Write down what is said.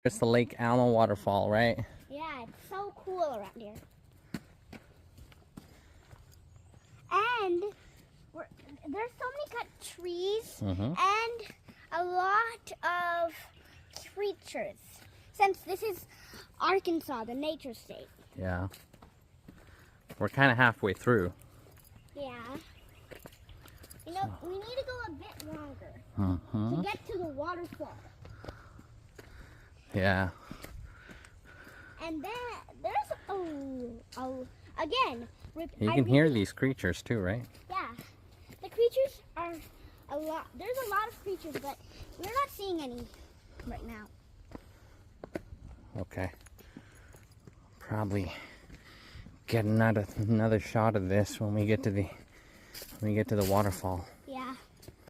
It's the Lake Alma waterfall, right? Yeah, it's so cool around here. And there's so many cut trees and a lot of creatures. Since this is Arkansas, the nature state. Yeah. We're kind of halfway through. Yeah. You know, we need to go a bit longer to get to the waterfall. Yeah. And then there's again. You can hear these creatures too, right? Yeah. The creatures are a lot. There's a lot of creatures, but we're not seeing any right now. Okay. Probably get another shot of this when we get to the waterfall.